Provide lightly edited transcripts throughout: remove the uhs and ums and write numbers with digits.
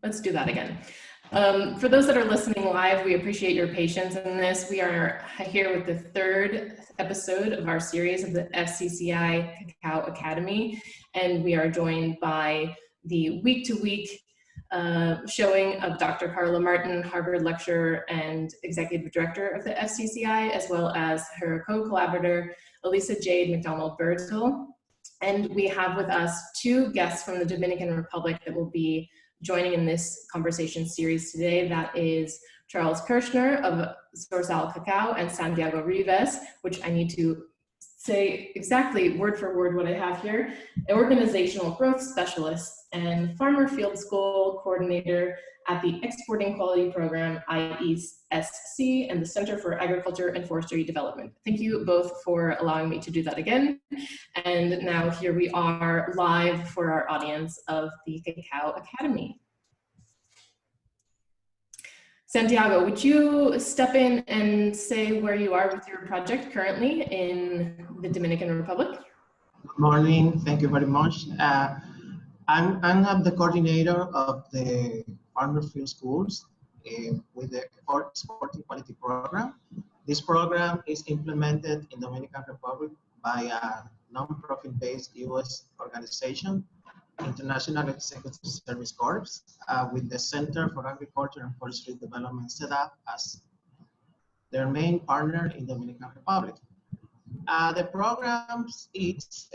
Let's do that again. For those that are listening live, we appreciate your patience in this. We are here with the third episode of our series of the FCCI Cacao Academy, and we are joined by the week-to-week showing of Dr. Carla Martin, Harvard lecturer and executive director of the FCCI, as well as her co-collaborator, Elisa Jade McDonald-Birdsville. And we have with us two guests from the Dominican Republic that will be joining in this conversation series today. That is Charles Kirschner of Zorzal Cacao and Santiago Rivas, which I need to say exactly word for word what I have here, an organizational growth specialist and farmer field school coordinator at the Exporting Quality Program, IESC, and the Center for Agriculture and Forestry Development. Thank you both for allowing me to do that again. And now here we are live for our audience of the Cacao Academy. Santiago, would you step in and say where you are with your project currently in the Dominican Republic? Good morning, thank you very much. I'm the coordinator of the Farmer Field Schools with the Exporting Quality Program. This program is implemented in the Dominican Republic by a non-profit-based U.S. organization, International Executive Service Corps, with the Center for Agriculture and Forestry Development set up as their main partner in the Dominican Republic. The program is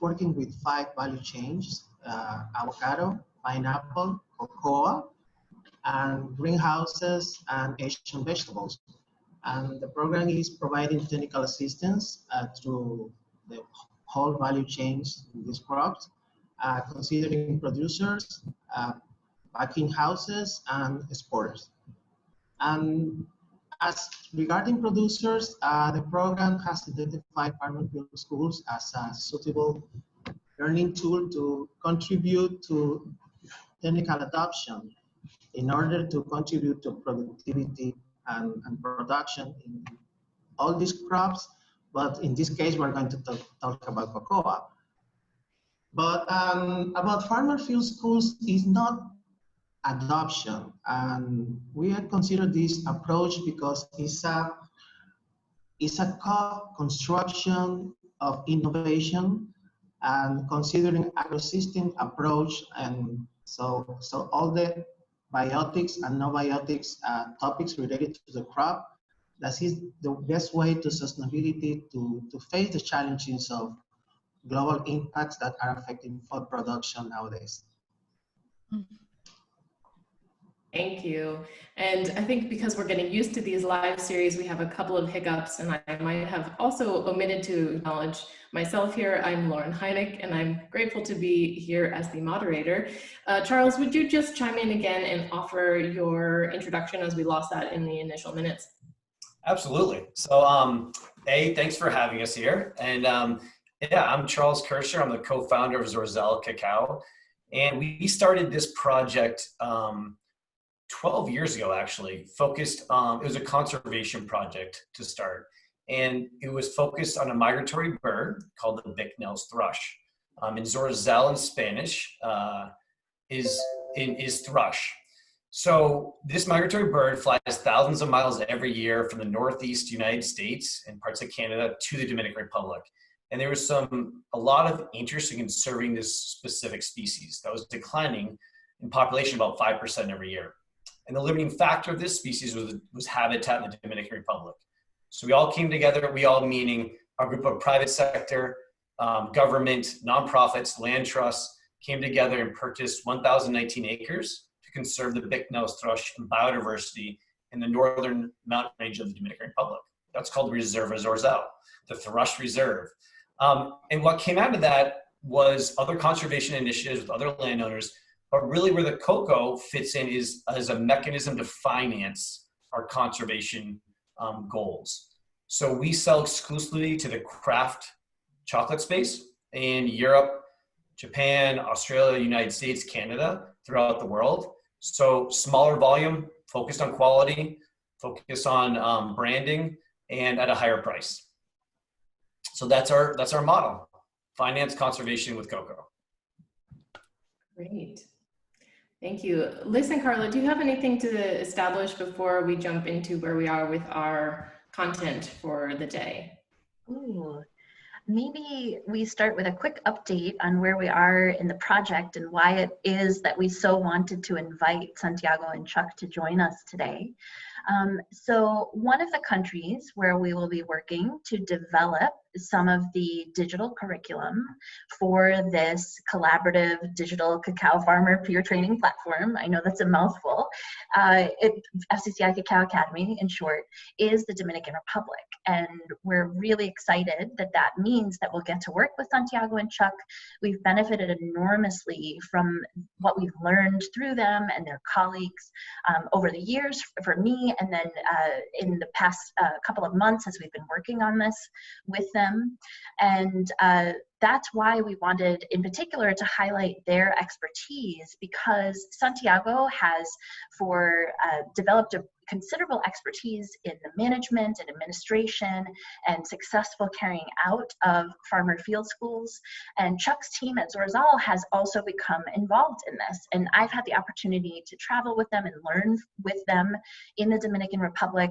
working with 5 value chains: avocado, pineapple, cocoa, and greenhouses and Asian vegetables. And the program is providing technical assistance through the whole value chains in these crops, considering producers, packing houses, and exporters. And as regarding producers, the program has identified farmer field schools as a suitable learning tool to contribute to technical adoption in order to contribute to productivity and production in all these crops. But in this case, we're going to talk about cocoa. But about farmer field schools is not adoption, and we consider this approach because it's a co-construction of innovation and considering agro-system approach, and so all the biotics and no biotics topics related to the crop. That is the best way to sustainability to face the challenges of global impacts that are affecting food production nowadays. Thank you. And I think because we're getting used to these live series, we have a couple of hiccups, and I might have also omitted to acknowledge myself here. I'm Lauren Heineck, and I'm grateful to be here as the moderator. Charles, would you just chime in again and offer your introduction, as we lost that in the initial minutes? Absolutely. So, thanks for having us here. And yeah, I'm Charles Kirschner. I'm the co-founder of Zorzal Cacao. And we started this project 12 years ago, actually, focused on, it was a conservation project to start. And it was focused on a migratory bird called the Bicknell's thrush. In Zorzal in Spanish is thrush. So this migratory bird flies thousands of miles every year from the Northeast United States and parts of Canada to the Dominican Republic. And there was a lot of interest in conserving this specific species that was declining in population about 5% every year. And the limiting factor of this species was habitat in the Dominican Republic. So we all came together, we all meaning a group of private sector, government, nonprofits, land trusts, came together and purchased 1,019 acres to conserve the Bicknell's thrush and biodiversity in the northern mountain range of the Dominican Republic. That's called Reserva Zorzal, the Thrush Reserve. And what came out of that was other conservation initiatives with other landowners, but really where the cocoa fits in is as a mechanism to finance our conservation goals. So we sell exclusively to the craft chocolate space in Europe, Japan, Australia, United States, Canada, throughout the world. So smaller volume, focused on quality, focused on branding, and at a higher price. So that's our model: finance conservation with cocoa. Great. Thank you. Liz and Carla, do you have anything to establish before we jump into where we are with our content for the day? Ooh, maybe we start with a quick update on where we are in the project and why it is that we so wanted to invite Santiago and Chuck to join us today. So one of the countries where we will be working to develop some of the digital curriculum for this collaborative digital cacao farmer peer training platform, I know that's a mouthful, FCCI Cacao Academy in short, is the Dominican Republic. And we're really excited that that means that we'll get to work with Santiago and Chuck. We've benefited enormously from what we've learned through them and their colleagues over the years for me, and then in the past couple of months as we've been working on this with them. And that's why we wanted in particular to highlight their expertise, because Santiago has developed a considerable expertise in the management and administration and successful carrying out of farmer field schools. And Chuck's team at Zorzal has also become involved in this. And I've had the opportunity to travel with them and learn with them in the Dominican Republic,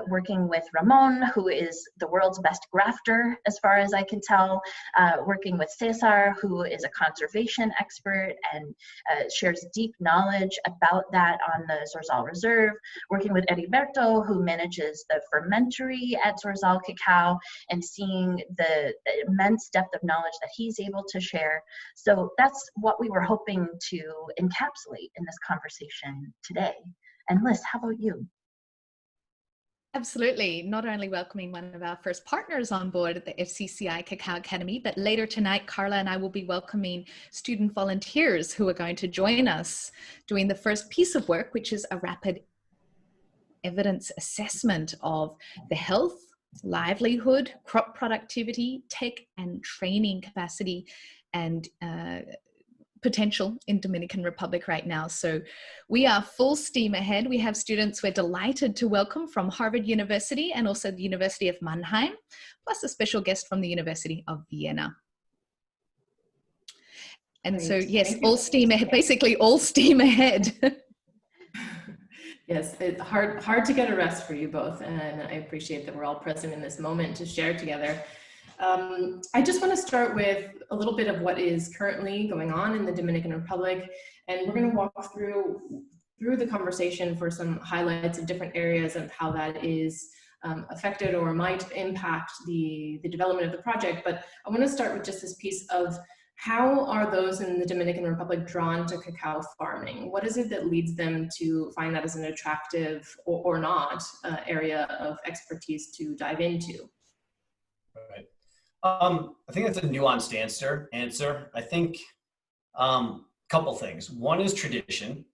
working with Ramon, who is the world's best grafter, as far as I can tell, working with Cesar, who is a conservation expert and shares deep knowledge about that on the Zorzal Reserve, working with Heriberto, who manages the fermentery at Zorzal Cacao, and seeing the immense depth of knowledge that he's able to share. So that's what we were hoping to encapsulate in this conversation today. And Liz, how about you? Absolutely. Not only welcoming one of our first partners on board at the FCCI Cacao Academy, but later tonight, Carla and I will be welcoming student volunteers who are going to join us doing the first piece of work, which is a rapid evidence assessment of the health, livelihood, crop productivity, tech and training capacity and potential in Dominican Republic right now. So we are full steam ahead. We have students we're delighted to welcome from Harvard University and also the University of Mannheim, plus a special guest from the University of Vienna. And so, yes, all steam ahead, basically all steam ahead. Yes, it's hard to get a rest for you both, and I appreciate that we're all present in this moment to share together. I just want to start with a little bit of what is currently going on in the Dominican Republic, and we're going to walk through the conversation for some highlights of different areas of how that is affected or might impact the development of the project. But I want to start with just this piece of how are those in the Dominican Republic drawn to cacao farming? What is it that leads them to find that as an attractive or not area of expertise to dive into? Right. I think that's a nuanced answer. I think a couple things. One is tradition.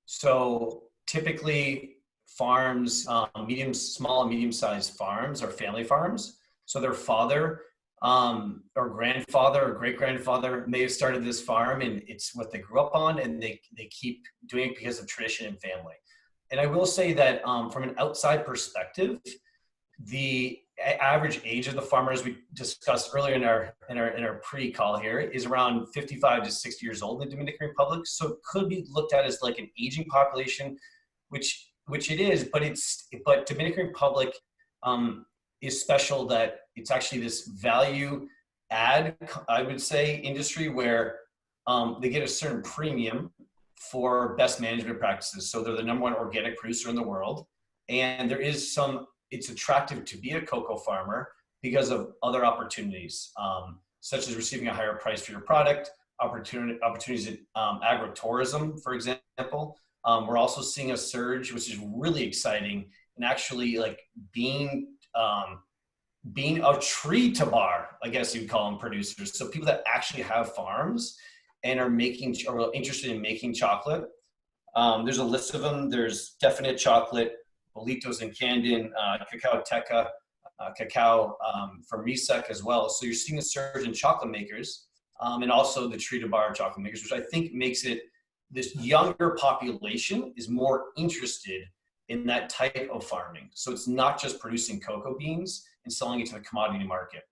So typically farms, small and medium-sized farms are family farms. So their father or grandfather or great-grandfather may have started this farm, and it's what they grew up on, and they keep doing it because of tradition and family. And I will say that from an outside perspective, the average age of the farmers we discussed earlier in our pre-call here is around 55 to 60 years old in the Dominican Republic. So it could be looked at as like an aging population, which it is, but Dominican Republic is special that it's actually this value add, I would say, industry where they get a certain premium for best management practices. So they're the #1 organic producer in the world. And there is it's attractive to be a cocoa farmer because of other opportunities, such as receiving a higher price for your product, opportunities in agritourism, for example. We're also seeing a surge, which is really exciting, and actually like being a tree to bar, I guess you'd call them producers. So people that actually have farms and are interested in making chocolate. There's a list of them. There's Definite Chocolate, Bolitos and Candon, Cacao Teca, Cacao from Resec as well. So you're seeing a surge in chocolate makers and also the tree to bar chocolate makers, which I think makes it this younger population is more interested in that type of farming. So it's not just producing cocoa beans and selling it to the commodity market,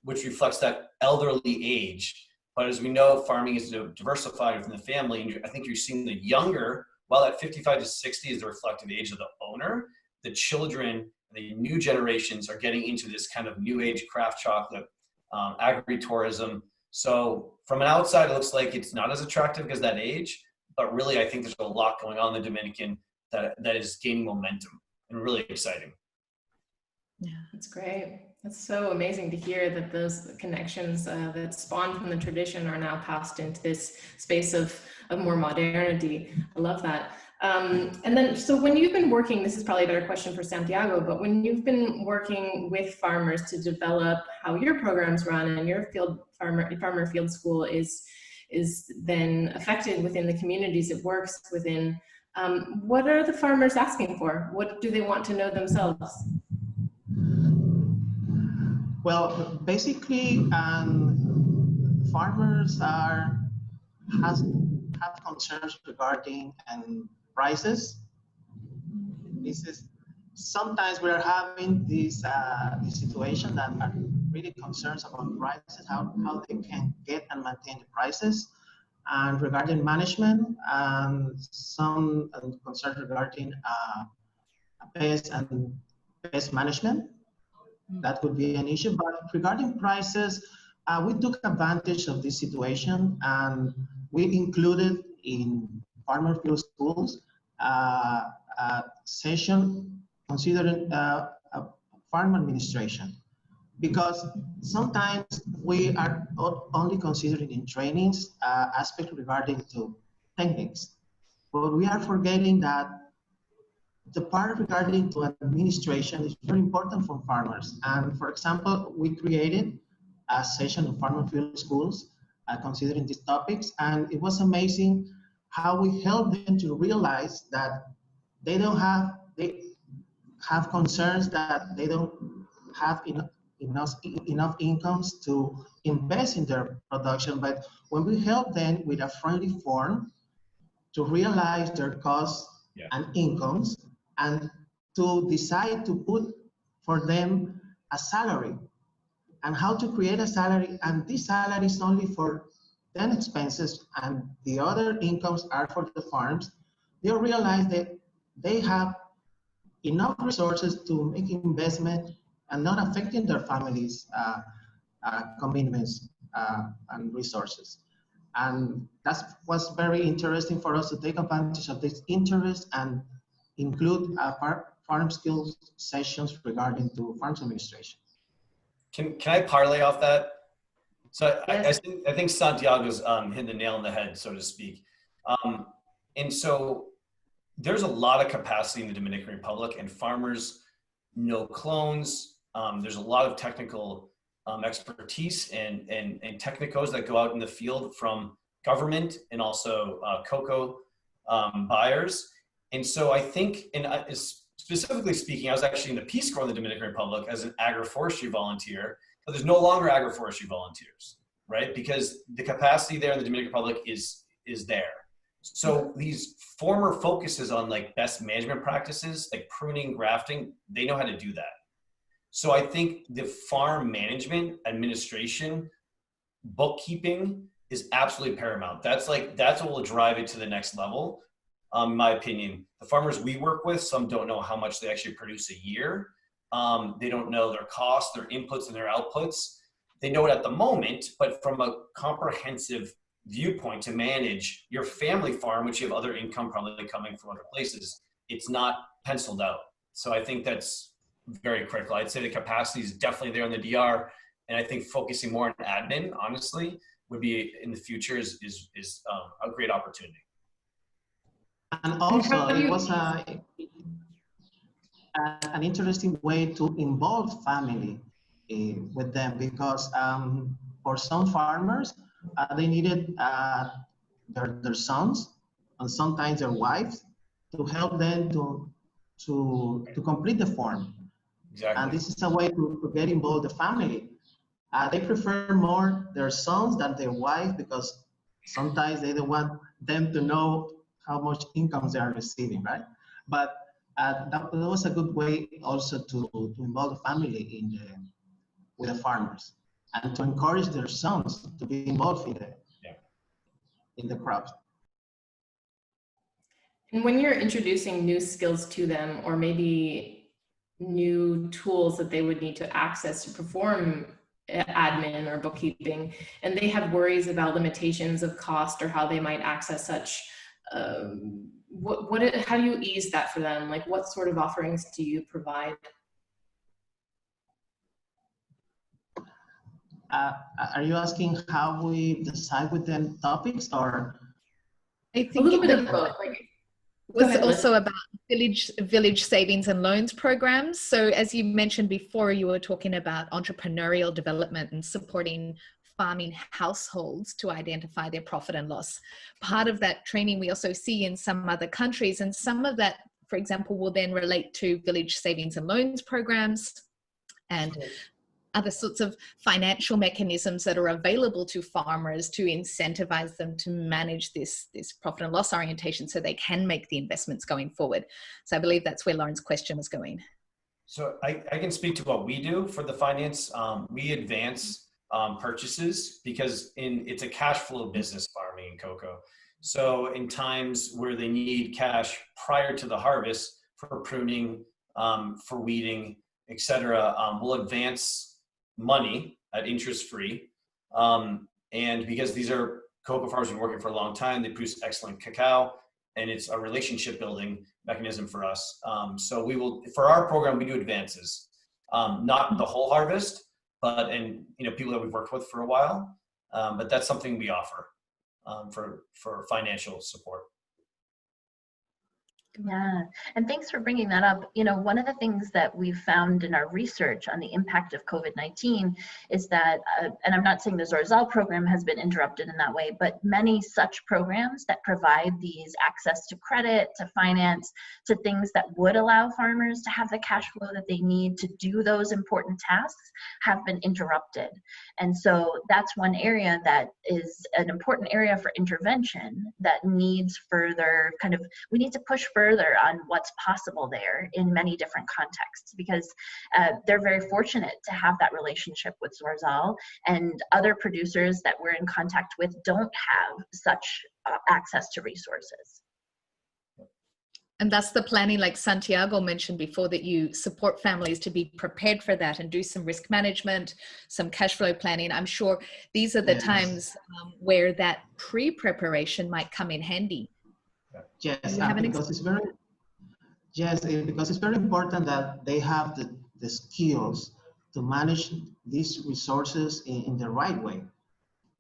which reflects that elderly age, But as we know, farming is diversified within the family. And I think you're seeing the younger, while at 55 to 60 is the reflective age of the owner, the children, the new generations are getting into this kind of new age craft chocolate, agritourism. So from an outside, it looks like it's not as attractive because that age, but really I think there's a lot going on in the Dominican that is gaining momentum and really exciting. Yeah, that's great. That's so amazing to hear that those connections that spawned from the tradition are now passed into this space of more modernity. I love that. And then, so when you've been working, this is probably a better question for Santiago, but when you've been working with farmers to develop how your programs run and your farmer field school is then affected within the communities it works within, what are the farmers asking for? What do they want to know themselves? Well, basically, farmers have concerns regarding prices. This is sometimes we are having this situation that are really concerns about prices, how they can get and maintain the prices, and regarding management, and some concerns regarding pest management. That could be an issue. But regarding prices, we took advantage of this situation, and we included in farmer field schools a session considering farm administration, because sometimes we are only considering in trainings aspects regarding to techniques, but we are forgetting that the part regarding to administration is very important for farmers. And for example, we created a session of farmer field schools considering these topics, and it was amazing how we helped them to realize that they have concerns that they don't have enough incomes to invest in their production. But when we help them with a friendly form to realize their costs and incomes, and to decide to put for them a salary and how to create a salary, and this salary is only for then expenses and the other incomes are for the farms, they'll realize that they have enough resources to make investment and not affecting their families' commitments and resources. And that was very interesting for us to take advantage of this interest and include farm skills sessions regarding to farms administration. Can I parlay off that? So I think Santiago's hit the nail on the head, so to speak. And so there's a lot of capacity in the Dominican Republic, and farmers know clones. There's a lot of technical expertise and technicos that go out in the field from government and also cocoa buyers. And so I think, and specifically speaking, I was actually in the Peace Corps in the Dominican Republic as an agroforestry volunteer, but there's no longer agroforestry volunteers, right? Because the capacity there in the Dominican Republic is there. So these former focuses on like best management practices, like pruning, grafting, they know how to do that. So I think the farm management, administration, bookkeeping is absolutely paramount. That's what will drive it to the next level. In my opinion, the farmers we work with, some don't know how much they actually produce a year. They don't know their costs, their inputs and their outputs. They know it at the moment, but from a comprehensive viewpoint to manage your family farm, which you have other income probably coming from other places, it's not penciled out. So I think that's very critical. I'd say the capacity is definitely there in the DR, and I think focusing more on admin, honestly, would be in the future is a great opportunity. And also, it was an interesting way to involve family with them, because for some farmers, they needed their sons and sometimes their wives to help them to complete the form. Exactly. And this is a way to get involved the family. They prefer more their sons than their wife, because sometimes they don't want them to know how much incomes they are receiving, right? But that was a good way also to involve the family with the farmers. and to encourage their sons to be involved in the crops. And when you're introducing new skills to them, or maybe new tools that they would need to access to perform admin or bookkeeping, and they have worries about limitations of cost or how they might access such, how do you ease that for them? Like, what sort of offerings do you provide? Are you asking how we decide with them topics, or? I think a little bit of both. Was also about village savings and loans programs. So as you mentioned before, you were talking about entrepreneurial development and supporting farming households to identify their profit and loss. Part of that training we also see in some other countries, and some of that, for example, will then relate to village savings and loans programs and other sorts of financial mechanisms that are available to farmers to incentivize them to manage this profit and loss orientation so they can make the investments going forward. So I believe that's where Lauren's question was going. So I can speak to what we do for the finance. We advance purchases because it's a cash flow business, farming and cocoa. So in times where they need cash prior to the harvest for pruning, for weeding, etc., we'll advance money at interest-free. And because these are cocoa farmers who've been working for a long time, they produce excellent cacao, and it's a relationship building mechanism for us. So we will, for our program, we do advances, not the whole harvest, but, and people that we've worked with for a while, but that's something we offer for financial support. Yeah, and thanks for bringing that up. One of the things that we've found in our research on the impact of COVID-19 is that, and I'm not saying the Zorzal program has been interrupted in that way, but many such programs that provide these access to credit, to finance, to things that would allow farmers to have the cash flow that they need to do those important tasks have been interrupted. And so that's one area that is an important area for intervention that needs further we need to push further on what's possible there in many different contexts, because they're very fortunate to have that relationship with Zorzal, and other producers that we're in contact with don't have such access to resources. And that's the planning, like Santiago mentioned before, that you support families to be prepared for that and do some risk management, some cash flow planning. I'm sure these are the times where that pre-preparation might come in handy. Yes, because it's very important that they have the skills to manage these resources in the right way,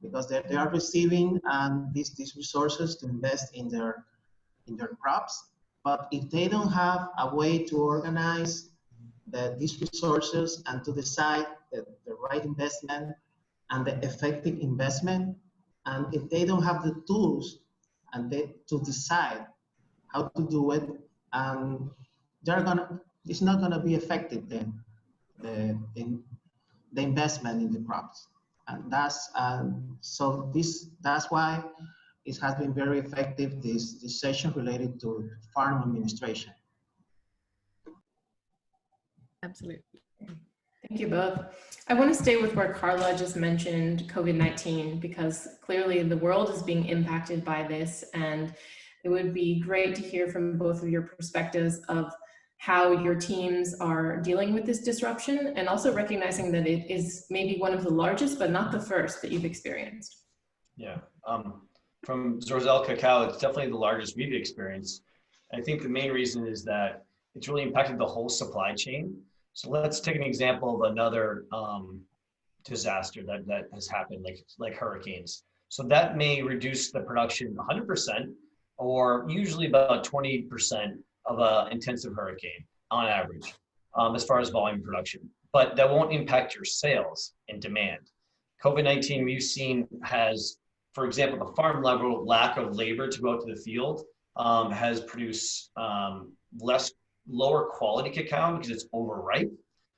because they are receiving these resources to invest in their crops. But if they don't have a way to organize these resources and to decide the right investment and the effective investment, and if they don't have the tools to decide how to do it, it's not gonna be effective then, the investment in the crops. And that's why it has been very effective, this session related to farm administration. Absolutely. Thank you both. I want to stay with where Carla just mentioned COVID-19, because clearly the world is being impacted by this, and it would be great to hear from both of your perspectives of how your teams are dealing with this disruption, and also recognizing that it is maybe one of the largest, but not the first that you've experienced. Yeah, from Zorzal Cacao, it's definitely the largest we've experienced. I think the main reason is that it's really impacted the whole supply chain. So let's take an example of another disaster that has happened, like hurricanes. So that may reduce the production 100%, or usually about 20% of an intensive hurricane on average, as far as volume production. But that won't impact your sales and demand. COVID-19 we've seen has, for example, the farm level lack of labor to go out to the field has produced lower quality cacao because it's overripe.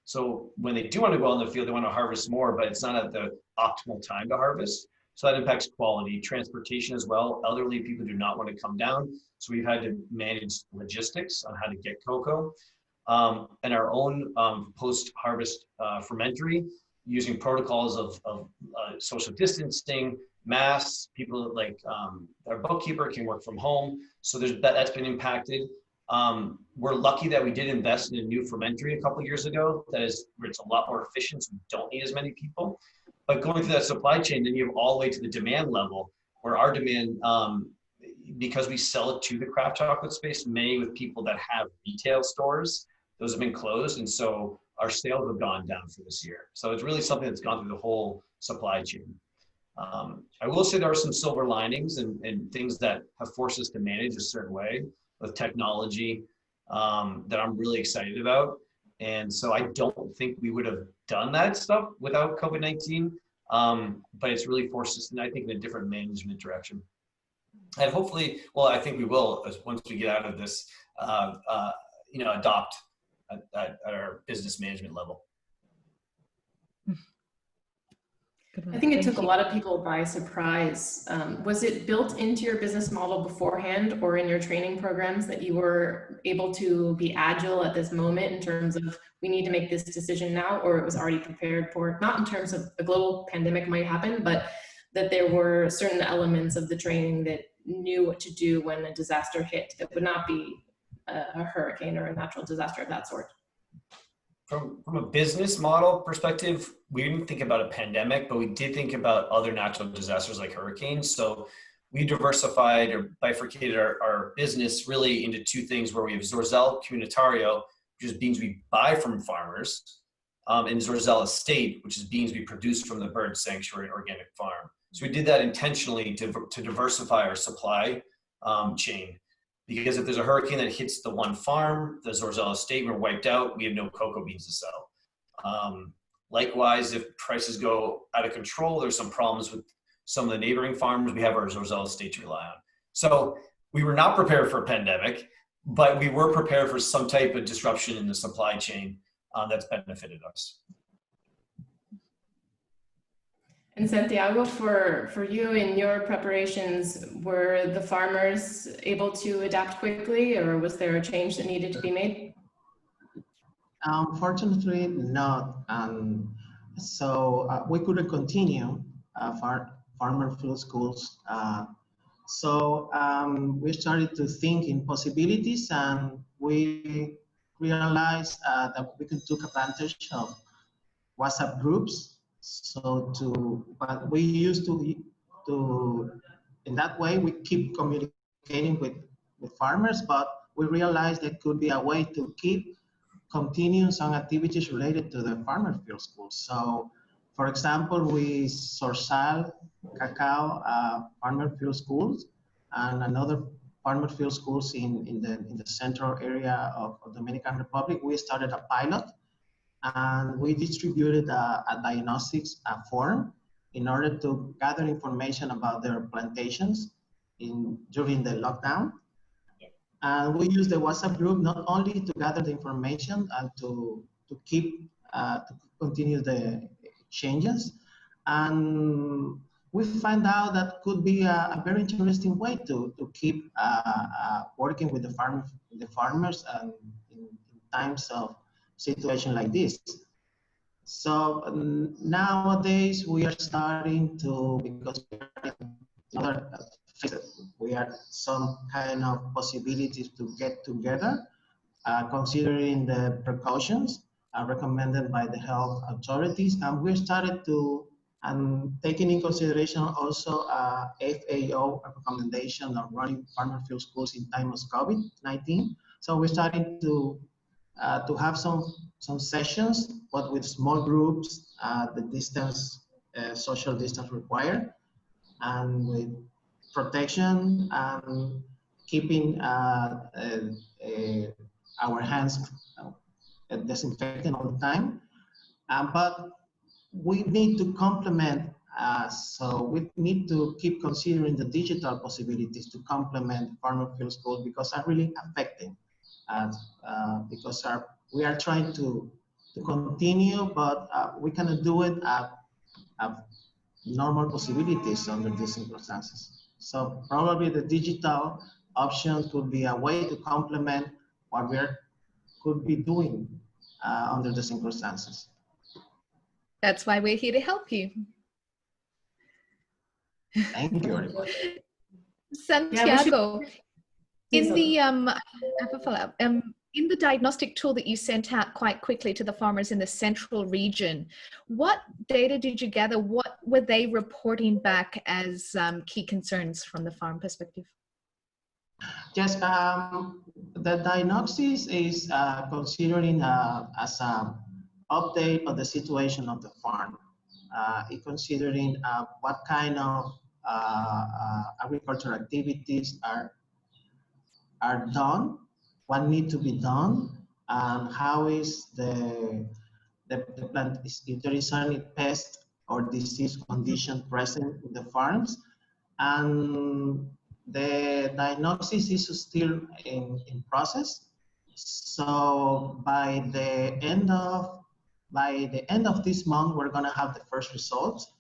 So when they do want to go out in the field, they want to harvest more, but it's not at the optimal time to harvest. So that impacts quality, transportation as well. Elderly people do not want to come down. So we've had to manage logistics on how to get cocoa. And our own post-harvest fermentery using protocols of social distancing, masks. People like our bookkeeper can work from home. So that's been impacted. We're lucky that we did invest in a new fermentery a couple of years ago. Where it's a lot more efficient, so we don't need as many people. But going through that supply chain, then you have all the way to the demand level, where our demand, because we sell it to the craft chocolate space, many with people that have retail stores, those have been closed. And so our sales have gone down for this year. So it's really something that's gone through the whole supply chain. I will say there are some silver linings and things that have forced us to manage a certain way with technology that I'm really excited about. And so I don't think we would have done that stuff without COVID-19, but it's really forced us, and I think, in a different management direction. And hopefully, well, I think we will, once we get out of this, adopt at our business management level. I think it took a lot of people by surprise. Was it built into your business model beforehand or in your training programs that you were able to be agile at this moment in terms of we need to make this decision now, or it was already prepared for, not in terms of a global pandemic might happen, but that there were certain elements of the training that knew what to do when a disaster hit that would not be a hurricane or a natural disaster of that sort? From a business model perspective, we didn't think about a pandemic, but we did think about other natural disasters like hurricanes. So we diversified or bifurcated our business really into two things, where we have Zorzal Comunitario, which is beans we buy from farmers, and Zorzal Estate, which is beans we produce from the bird sanctuary and organic farm. So we did that intentionally to diversify our supply chain. Because if there's a hurricane that hits the one farm, the Zorzal Estate, we're wiped out, we have no cocoa beans to sell. Likewise, if prices go out of control, there's some problems with some of the neighboring farms, we have our Zorzal Estate to rely on. So we were not prepared for a pandemic, but we were prepared for some type of disruption in the supply chain that's benefited us. And Santiago, for you in your preparations, were the farmers able to adapt quickly, or was there a change that needed to be made? Unfortunately, not. So we couldn't continue farmer field schools. So we started to think in possibilities, and we realized that we could take advantage of WhatsApp groups. But we used to in that way, we keep communicating with farmers, but we realized there could be a way to continue some activities related to the farmer field schools. So, for example, we Zorzal Cacao farmer field schools and another farmer field schools in the central area of Dominican Republic. We started a pilot, and we distributed a diagnostics form in order to gather information about their plantations during the lockdown. And we used the WhatsApp group not only to gather the information and to continue the exchanges. And we find out that could be a very interesting way to keep working with the farmers and in times of situation like this. So nowadays we are starting to, because we have some kind of possibilities to get together, considering the precautions recommended by the health authorities, and we started to taking in consideration also FAO recommendation of running farmer field schools in time of COVID-19. So we're starting to have some sessions, but with small groups, the distance, social distance required, and with protection and keeping our hands disinfecting all the time. But we need to complement, so we need to keep considering the digital possibilities to complement farmer field schools, because are really affecting because we are trying to continue, but we cannot do it at normal possibilities under these circumstances. So probably the digital options would be a way to complement what could be doing under the circumstances. That's why we're here to help you. Thank you very much. Santiago, in the in the diagnostic tool that you sent out quite quickly to the farmers in the central region, what data did you gather? What were they reporting back as key concerns from the farm perspective? Yes, the diagnosis is considering as an update of the situation of the farm. It considering what kind of agricultural activities are done, what need to be done, and how is the plant, if there is any pest or disease condition present in the farms. And the diagnosis is still in process. So by the end of this month, we're gonna have the first results.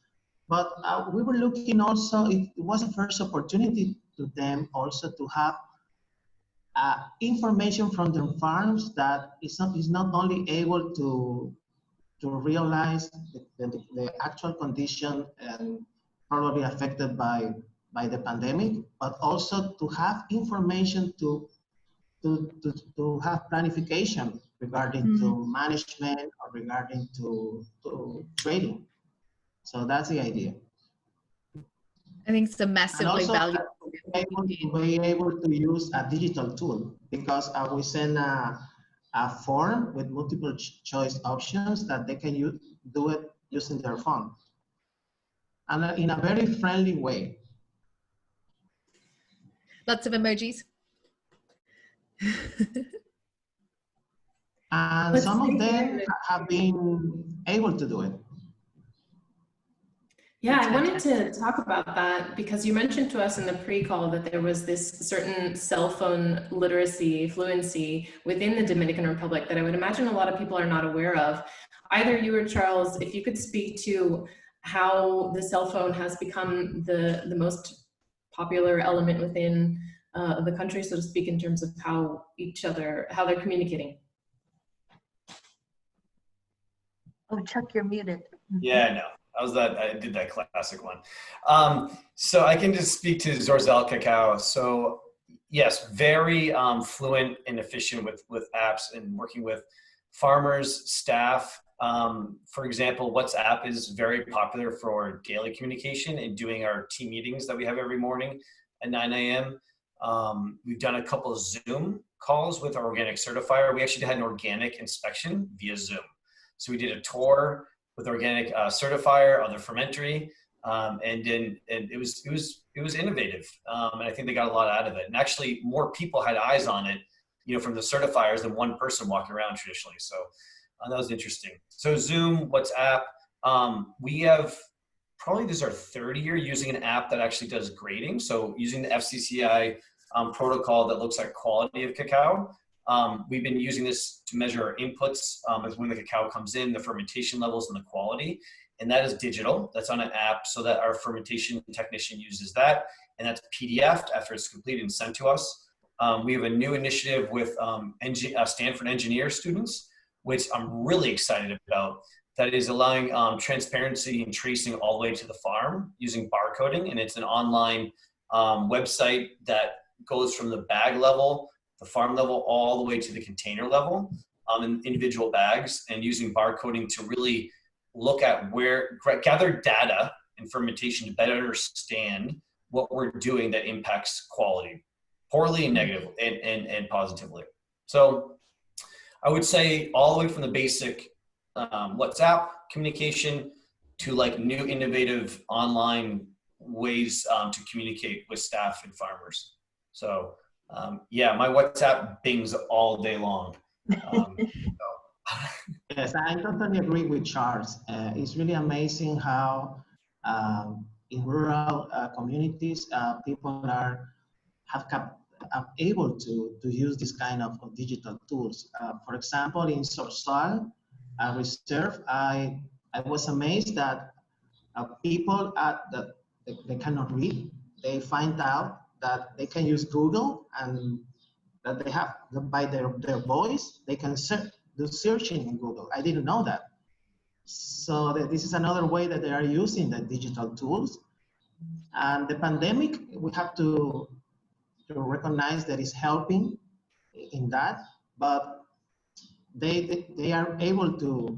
But we were looking also, it was a first opportunity to them also to have information from the farms that is not only able to realize the actual condition and probably affected by the pandemic, but also to have information to have planification regarding to management or regarding to trading. So that's the idea. I think it's a massively valuable. Be able to use a digital tool, because we send a form with multiple choice options that they can do it using their phone, and in a very friendly way. Lots of emojis. And some of them have been able to do it. Yeah, I wanted to talk about that because you mentioned to us in the pre-call that there was this certain cell phone literacy, fluency within the Dominican Republic that I would imagine a lot of people are not aware of. Either you or Charles, if you could speak to how the cell phone has become the most popular element within the country, so to speak, in terms of how they're communicating. Oh, Chuck, you're muted. Yeah, no. I did that classic one. So I can just speak to Zorzel Cacao. So yes, very fluent and efficient with apps and working with farmers, staff. For example, WhatsApp is very popular for daily communication and doing our team meetings that we have every morning at 9 a.m. We've done a couple of Zoom calls with our organic certifier. We actually had an organic inspection via Zoom. So we did a tour with organic certifier on the fermentery, and it was innovative, and I think they got a lot out of it. And actually, more people had eyes on it, from the certifiers than one person walking around traditionally. So that was interesting. So Zoom, WhatsApp, we have probably this is our third year using an app that actually does grading. So using the FCCI protocol that looks at quality of cacao. We've been using this to measure our inputs as when the cacao comes in, the fermentation levels and the quality. And that is digital. That's on an app so that our fermentation technician uses that. And that's PDF'd after it's completed and sent to us. We have a new initiative with Stanford engineer students, which I'm really excited about. That is allowing transparency and tracing all the way to the farm using barcoding. And it's an online website that goes from the bag level, the farm level, all the way to the container level in individual bags, and using barcoding to really look at gather data and fermentation to better understand what we're doing that impacts quality, poorly and negatively and positively. So I would say all the way from the basic WhatsApp communication to like new innovative online ways to communicate with staff and farmers. So yeah, my WhatsApp bings all day long. Yes, I totally agree with Charles. It's really amazing how in rural communities people are able to use this kind of digital tools. For example, in Zorzal Reserve, I was amazed that people they cannot read. They find out that they can use Google, and that they have by their voice they can do searching in Google. I didn't know that. So this is another way that they are using the digital tools. And the pandemic, we have to recognize that it's helping in that, but they are able to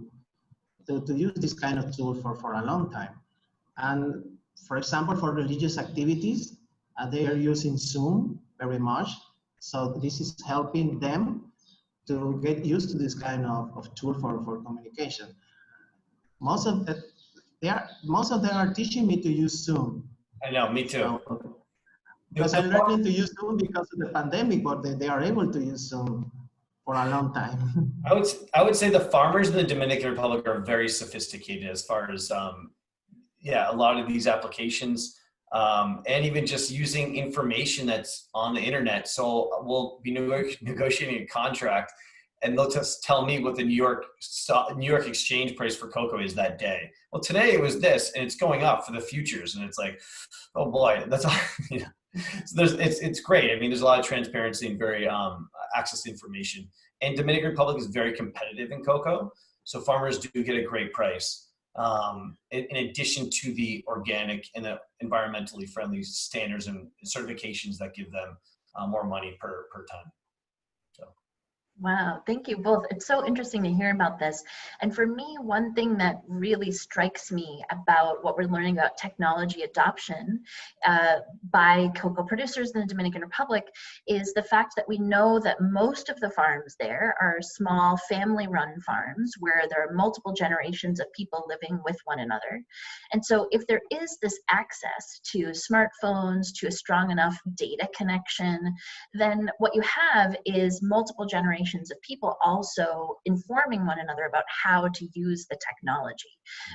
use this kind of tool for a long time. And for example, for religious activities, they are using Zoom very much. So this is helping them to get used to this kind of tool for communication. Most of them are teaching me to use Zoom. I know, me too. So, because I'm learning to use Zoom because of the pandemic, but they are able to use Zoom for a long time. I would say the farmers in the Dominican Republic are very sophisticated as far as a lot of these applications, and even just using information that's on the internet. So we'll be negotiating a contract, and they'll just tell me what the New York exchange price for cocoa is that day. Well, today it was this, and it's going up for the futures, and it's like, oh boy, that's all. So it's great. I mean, there's a lot of transparency and very access to information. And Dominican Republic is very competitive in cocoa, so farmers do get a great price. In addition to the organic and the environmentally friendly standards and certifications that give them more money per ton. So. Wow, thank you both. It's so interesting to hear about this. And for me, one thing that really strikes me about what we're learning about technology adoption by cocoa producers in the Dominican Republic is the fact that we know that most of the farms there are small family-run farms where there are multiple generations of people living with one another. And so if there is this access to smartphones, to a strong enough data connection, then what you have is multiple generations of people also informing one another about how to use the technology,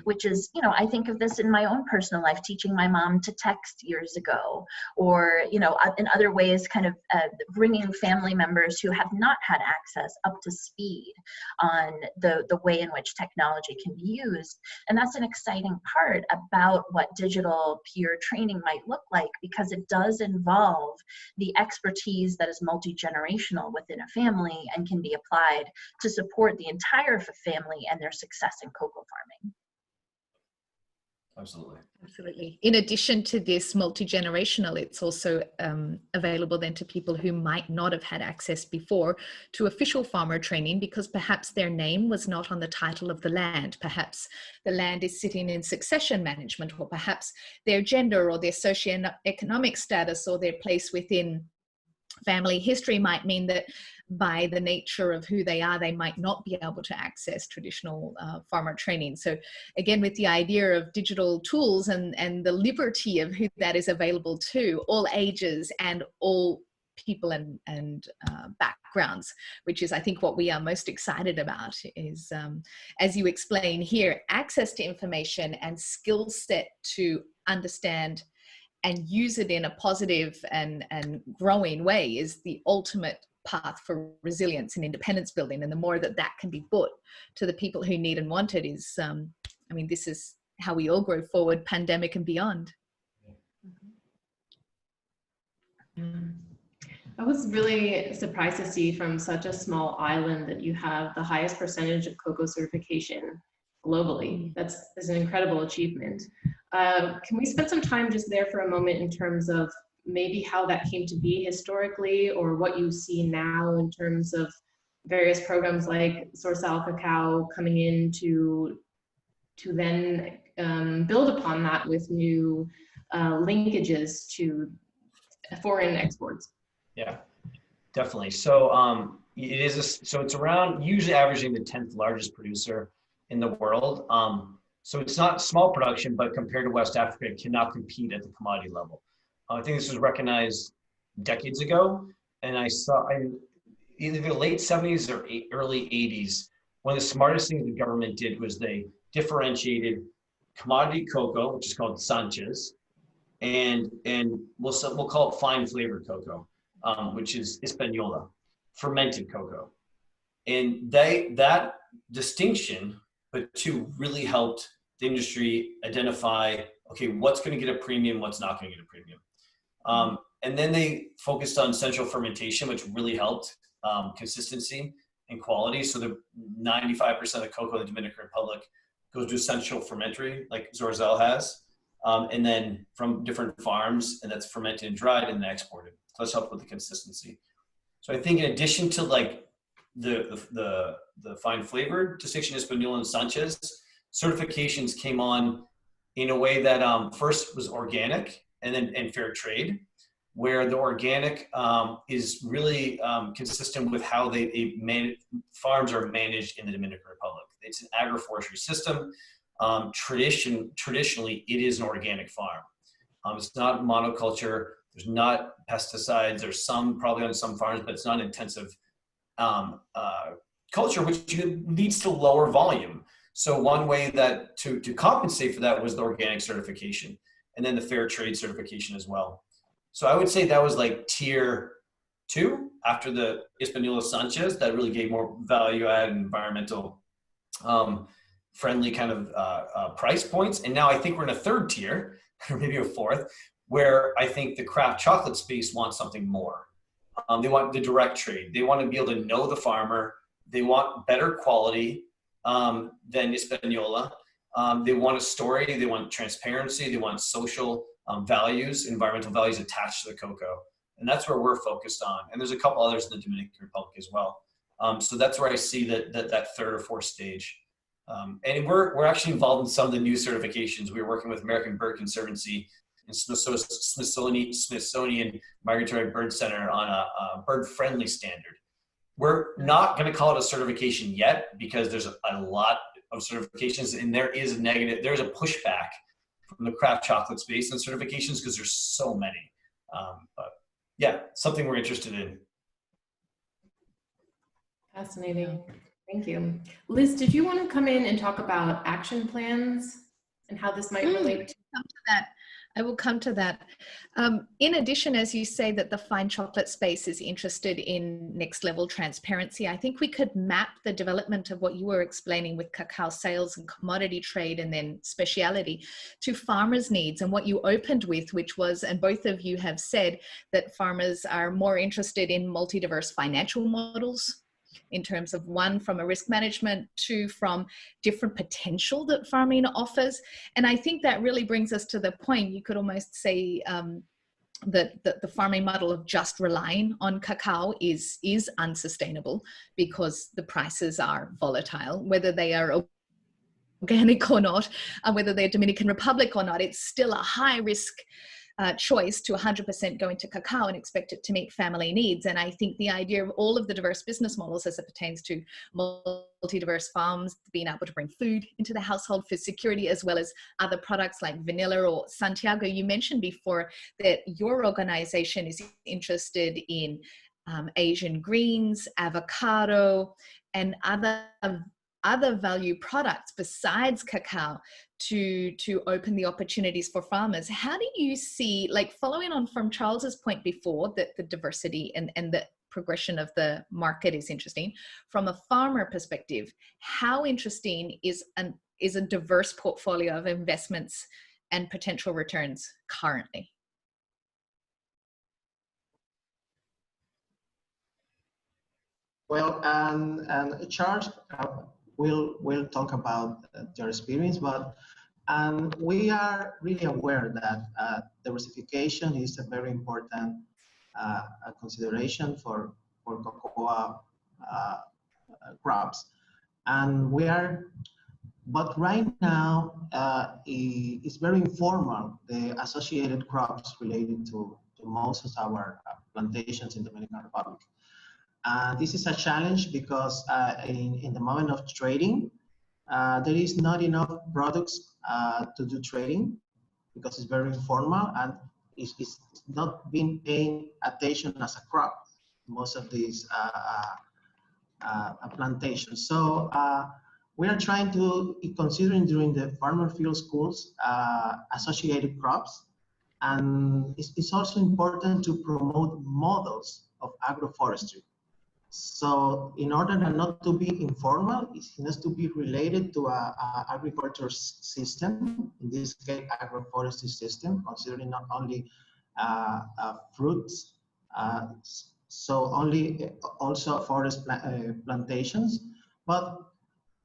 which is, I think of this in my own personal life, teaching my mom to text years ago, or, in other ways, kind of bringing family members who have not had access up to speed on the way in which technology can be used. And that's an exciting part about what digital peer training might look like, because it does involve the expertise that is multi-generational within a family and can be applied to support the entire family and their success in cocoa farming. Absolutely. Absolutely. In addition to this multi-generational, it's also available then to people who might not have had access before to official farmer training because perhaps their name was not on the title of the land. Perhaps the land is sitting in succession management, or perhaps their gender or their socioeconomic status or their place within family history might mean that by the nature of who they are, they might not be able to access traditional farmer training. So again, with the idea of digital tools and the liberty of who that is available to, all ages and all people and backgrounds, which is, I think, what we are most excited about is, as you explain here, access to information and skill set to understand and use it in a positive and growing way is the ultimate path for resilience and independence building. And the more that can be put to the people who need and want it is, this is how we all grow forward, pandemic and beyond. I was really surprised to see from such a small island that you have the highest percentage of cocoa certification globally. That's an incredible achievement. Can we spend some time just there for a moment in terms of maybe how that came to be historically, or what you see now in terms of various programs like Sorsal Cacao coming in to then build upon that with new linkages to foreign exports? Yeah, definitely. So it's around usually averaging the 10th largest producer in the world. So it's not small production, but compared to West Africa, it cannot compete at the commodity level. I think this was recognized decades ago, and I saw in either the late 70s or early 80s, one of the smartest things the government did was they differentiated commodity cocoa, which is called Sanchez, and we'll call it fine flavored cocoa, which is Española, fermented cocoa. And that distinction, but two, really helped the industry identify, okay, what's going to get a premium, what's not going to get a premium. And then they focused on central fermentation, which really helped consistency and quality. So the 95% of cocoa in the Dominican Republic goes to essential fermentary, like Zorzel has, and then from different farms, and that's fermented and dried and then exported. So that's helped with the consistency. So I think in addition to like the fine flavored distinction, Español and Sanchez, certifications came on in a way that first was organic and fair trade, where the organic is really consistent with how farms are managed in the Dominican Republic. It's an agroforestry system. Traditionally, it is an organic farm. It's not monoculture. There's not pesticides. There's some probably on some farms, but it's not intensive culture, which leads to lower volume. So one way that to compensate for that was the organic certification, and then the fair trade certification as well. So I would say that was like tier 2 after the Español Sanchez, that really gave more value add and environmental friendly kind of price points. And now I think we're in a third tier, or maybe a fourth, where I think the craft chocolate space wants something more. They want the direct trade. They want to be able to know the farmer. They want better quality than Española. They want a story. They want transparency. They want social values, environmental values attached to the cocoa. And that's where we're focused on. And there's a couple others in the Dominican Republic as well. So that's where I see that third or fourth stage. And we're actually involved in some of the new certifications. We're working with American Bird Conservancy and Smithsonian Migratory Bird Center on a bird-friendly standard. We're not going to call it a certification yet because there's a lot of certifications, and there's a pushback from the craft chocolate space and certifications because there's so many. But yeah, something we're interested in. Fascinating. Thank you. Liz, did you want to come in and talk about action plans and how this might relate to that? I will come to that. In addition, as you say that the fine chocolate space is interested in next level transparency, I think we could map the development of what you were explaining with cacao sales and commodity trade and then speciality to farmers' needs, and what you opened with, which was, and both of you have said that farmers are more interested in multi-diverse financial models, in terms of one from a risk management, two from different potential that farming offers. And I think that really brings us to the point, you could almost say that the farming model of just relying on cacao is unsustainable because the prices are volatile, whether they are organic or not, whether they're Dominican Republic or not. It's still a high risk choice to 100% go into cacao and expect it to meet family needs. And I think the idea of all of the diverse business models as it pertains to multi-diverse farms, being able to bring food into the household for security, as well as other products like vanilla or Santiago, you mentioned before that your organization is interested in Asian greens, avocado, and other value products besides cacao to open the opportunities for farmers. How do you see, like following on from Charles's point before, that the diversity and the progression of the market is interesting, from a farmer perspective, how interesting is a diverse portfolio of investments and potential returns currently? Well, and Charles will talk about your experience, but we are really aware that diversification is a very important consideration for cocoa crops, and but right now it's very informal, the associated crops related to most of our plantations in the Dominican Republic. This is a challenge because in the moment of trading, there is not enough products to do trading because it's very informal and it's not being paying attention as a crop, most of these plantations. So we are trying to, considering during the farmer field schools, associated crops. And it's also important to promote models of agroforestry. So in order not to be informal, it has to be related to a agriculture system, in this case, agroforestry system, considering not only fruits, so also forest plantations, but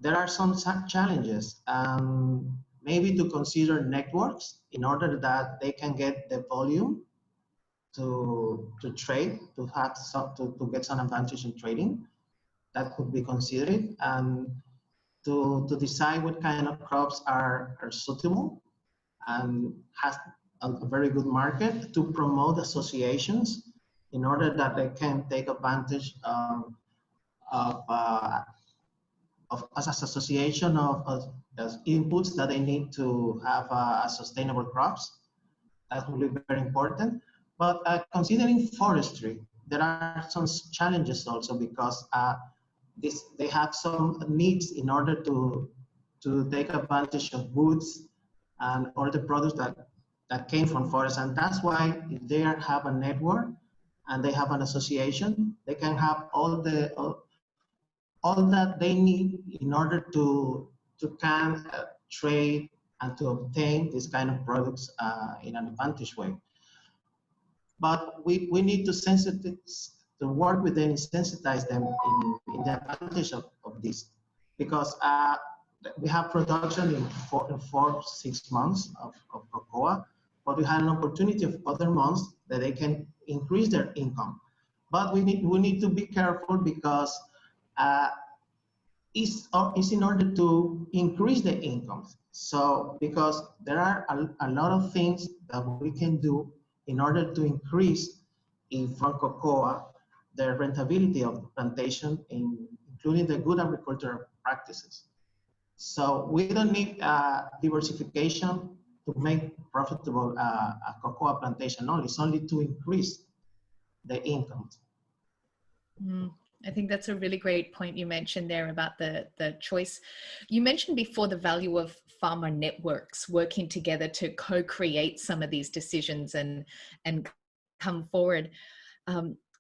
there are some challenges. Maybe to consider networks in order that they can get the volume to trade, to have some, to get some advantage in trading. That could be considered, and to decide what kind of crops are suitable and has a very good market, to promote associations in order that they can take advantage of as an association of inputs that they need to have sustainable crops. That will be very important. But considering forestry, there are some challenges also, because they have some needs in order to take advantage of woods and all the products that came from forests. And that's why if they have a network and they have an association, they can have all that they need in order to trade and to obtain this kind of products in an advantage way. But we need to work with them and sensitize them in the advantage of this, because we have production in 4-6 months of cocoa, but we have an opportunity of other months that they can increase their income. But we need to be careful, because it's in order to increase the incomes. So because there are a lot of things that we can do in order to increase from cocoa the rentability of the plantation, including the good agricultural practices. So we don't need diversification to make profitable a cocoa plantation only. It's only to increase the income. I think that's a really great point you mentioned there about the choice. You mentioned before the value of farmer networks working together to co-create some of these decisions and come forward.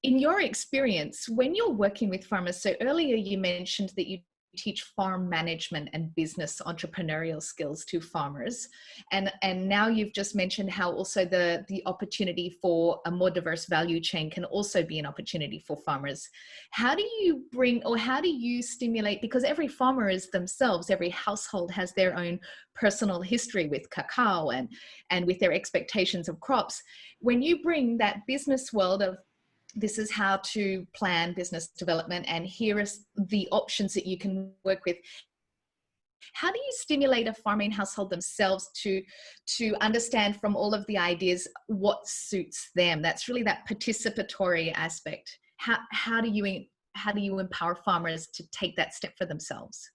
In your experience, when you're working with farmers, so earlier you mentioned that you teach farm management and business entrepreneurial skills to farmers, and now you've just mentioned how also the opportunity for a more diverse value chain can also be an opportunity for farmers. How do you bring, or how do you stimulate, because every farmer is themselves, every household has their own personal history with cacao and with their expectations of crops. When you bring that business world of, this is how to plan business development, and here are the options that you can work with. How do you stimulate a farming household themselves to understand from all of the ideas what suits them? That's really that participatory aspect. How do you empower farmers to take that step for themselves?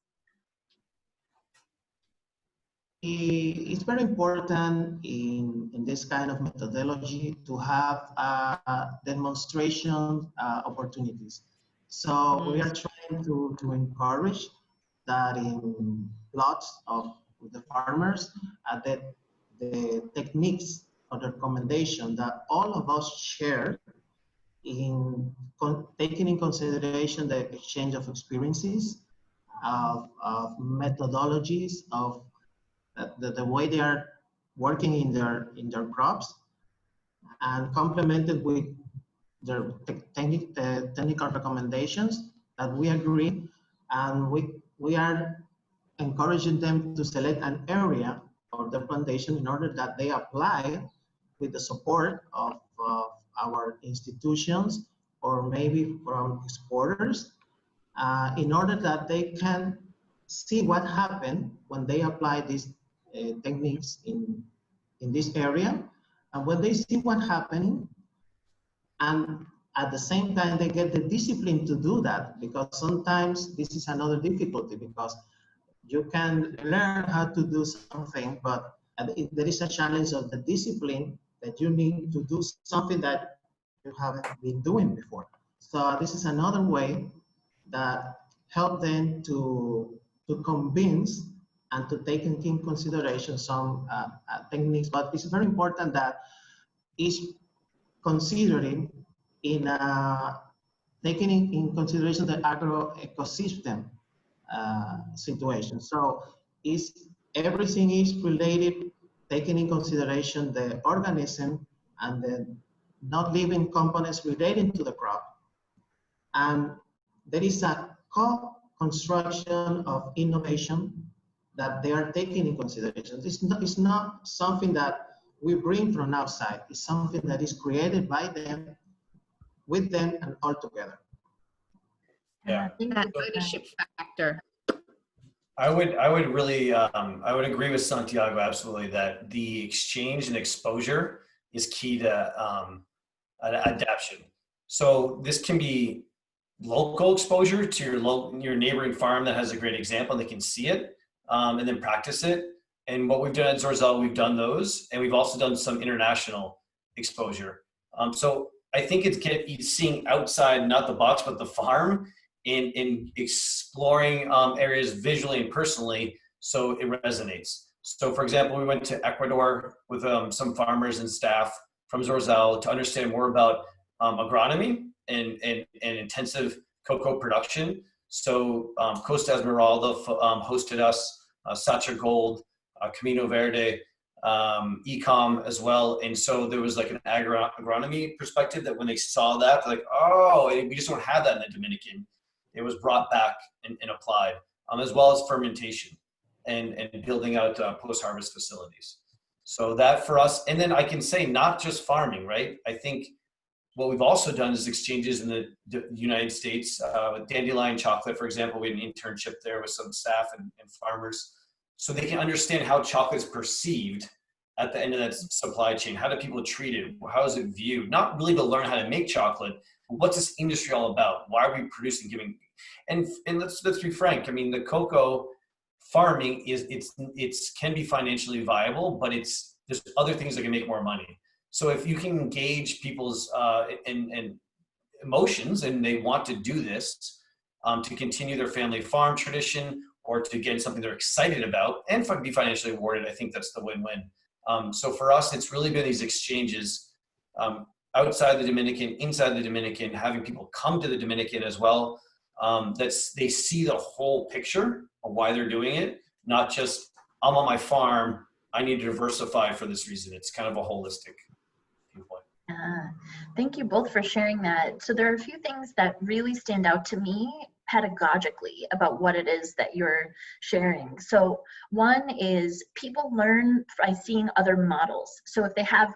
It's very important in this kind of methodology to have demonstration opportunities. So we are trying to encourage that in plots of the farmers, that the techniques or the recommendation that all of us share in taking in consideration the exchange of experiences, of methodologies, of the way they are working in their crops, and complemented with their technical recommendations that we agree, and we are encouraging them to select an area of the plantation in order that they apply with the support of our institutions or maybe from exporters, in order that they can see what happened when they apply these techniques in this area. And when they see what happened, and at the same time they get the discipline to do that, because sometimes this is another difficulty, because you can learn how to do something, but there is a challenge of the discipline that you need to do something that you haven't been doing before. So this is another way that help them to convince and to take into consideration some techniques. But it's very important that is considering in taking in consideration the agro ecosystem situation. So everything is related, taking in consideration the organism and the not living components relating to the crop. And there is a construction of innovation that they are taking in consideration. It's not something that we bring from outside. It's something that is created by them, with them, and all together. Yeah. That ownership factor. I would really, I would agree with Santiago, absolutely, that the exchange and exposure is key to adaptation. So this can be local exposure to your neighboring farm that has a great example and they can see it and then practice it. And what we've done at Zorzal, we've done those, and we've also done some international exposure. So I think it's seeing outside, not the box, but the farm, in exploring areas visually and personally, so it resonates. So for example, we went to Ecuador with some farmers and staff from Zorzal to understand more about agronomy and intensive cocoa production. So Costa Esmeralda hosted us, Sacha Gold, Camino Verde, Ecom as well. And so there was like an agronomy perspective that when they saw that, they're like, oh, we just don't have that in the Dominican. It was brought back and applied, as well as fermentation and building out post-harvest facilities. So that for us, and then I can say not just farming, right? I think what we've also done is exchanges in the United States with Dandelion Chocolate, for example. We had an internship there with some staff and farmers, so they can understand how chocolate is perceived at the end of that supply chain. How do people treat it? How is it viewed? Not really to learn how to make chocolate, but what's this industry all about? Why are we producing, giving? And let's be frank. I mean, the cocoa farming can be financially viable, but there's other things that can make more money. So if you can engage people's and emotions, and they want to do this to continue their family farm tradition, or to get something they're excited about and be financially rewarded, I think that's the win-win. So for us, it's really been these exchanges outside the Dominican, inside the Dominican, having people come to the Dominican as well. They see the whole picture of why they're doing it, not just, I'm on my farm, I need to diversify for this reason. It's kind of a holistic viewpoint. Thank you both for sharing that. So there are a few things that really stand out to me pedagogically about what it is that you're sharing. So one is people learn by seeing other models. So if they have,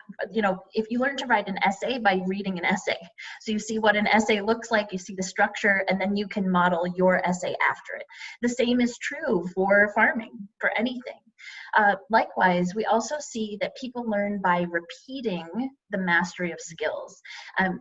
if you learn to write an essay by reading an essay, so you see what an essay looks like, you see the structure, and then you can model your essay after it. The same is true for farming, for anything. Likewise, we also see that people learn by repeating the mastery of skills.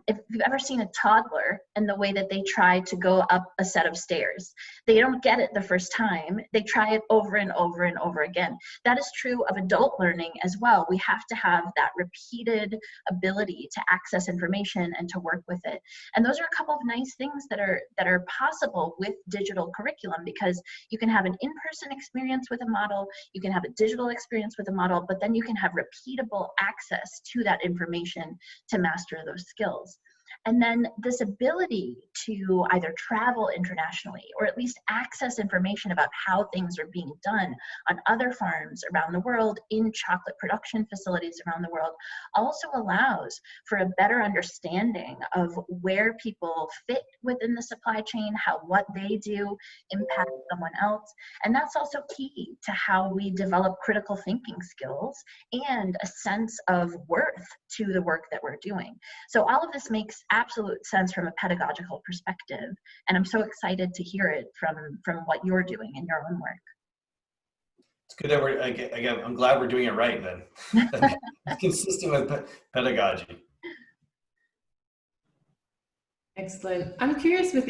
If you've ever seen a toddler and the way that they try to go up a set of stairs, they don't get it the first time. They try it over and over and over again. That is true of adult learning as well. We have to have that repeated ability to access information and to work with it. And those are a couple of nice things that are possible with digital curriculum, because you can have an in-person experience with a model, you can have a digital experience with a model, but then you can have repeatable access to that information to master those skills. And then this ability to either travel internationally or at least access information about how things are being done on other farms around the world, in chocolate production facilities around the world, also allows for a better understanding of where people fit within the supply chain, how what they do impacts someone else. And that's also key to how we develop critical thinking skills and a sense of worth to the work that we're doing. So all of this makes absolute sense from a pedagogical perspective, and I'm so excited to hear it from what you're doing in your own work. It's good that I'm glad we're doing it right then. It's consistent with pedagogy. Excellent. I'm curious with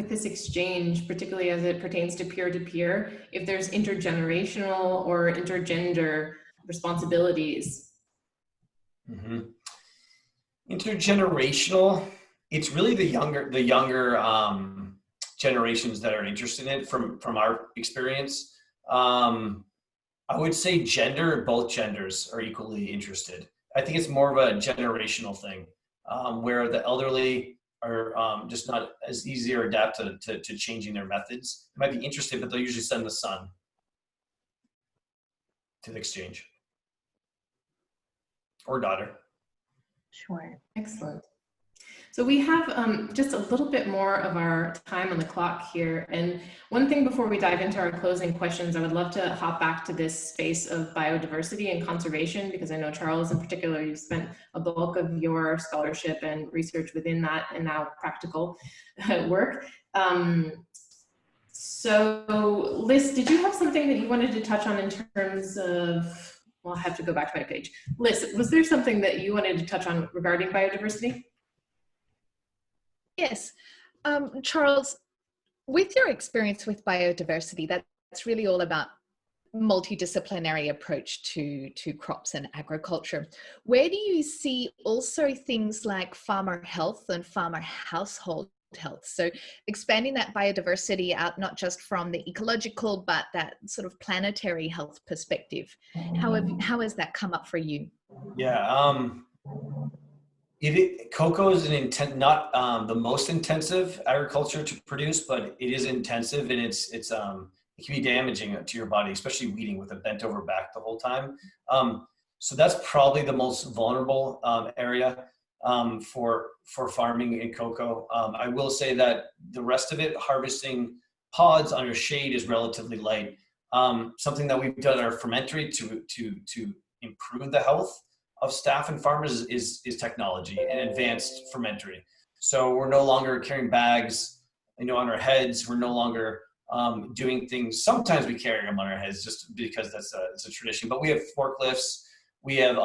this exchange, particularly as it pertains to peer-to-peer, if there's intergenerational or intergender responsibilities. Mm-hmm. Intergenerational, it's really the younger generations that are interested in it from our experience. I would say both genders are equally interested. I think it's more of a generational thing, where the elderly are just not as easy or adapt to changing their methods. They might be interested, but they'll usually send the son to the exchange, or daughter. Sure. Excellent. So we have just a little bit more of our time on the clock here. And one thing before we dive into our closing questions, I would love to hop back to this space of biodiversity and conservation, because I know, Charles, in particular, you've spent a bulk of your scholarship and research within that and now practical work. So Liz, did you have something that you wanted to touch on in terms of, well, I have to go back to my page. Liz, was there something that you wanted to touch on regarding biodiversity? Yes. Charles, with your experience with biodiversity, that's really all about multidisciplinary approach to crops and agriculture. Where do you see also things like farmer health and farmer household health? So expanding that biodiversity out, not just from the ecological, but that sort of planetary health perspective. How has that come up for you? Yeah, cocoa is not the most intensive agriculture to produce, but it is intensive, and it can be damaging to your body, especially weeding with a bent over back the whole time. So that's probably the most vulnerable area for farming in cocoa. I will say that the rest of it, harvesting pods under shade, is relatively light. Something that we've done at our fermentory to improve the health of staff and farmers is technology and advanced fermentory. So we're no longer carrying bags, on our heads. We're no longer doing things. Sometimes we carry them on our heads just because it's a tradition. But we have forklifts. We have